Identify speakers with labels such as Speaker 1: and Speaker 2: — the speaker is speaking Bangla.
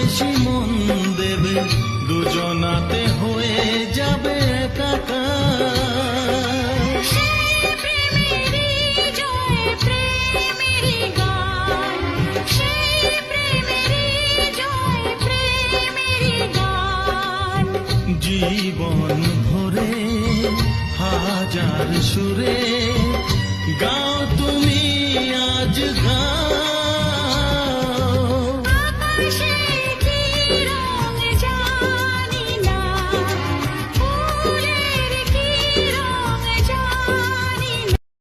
Speaker 1: বেশি মন দেবে, দুজনাতে হয়ে যাবে একাকার।
Speaker 2: সেই প্রেমেরই জয়, প্রেমেরই গান, সেই প্রেমেরই জয়, প্রেমেরই গান।
Speaker 1: জীবন ভরে হাজার সুরে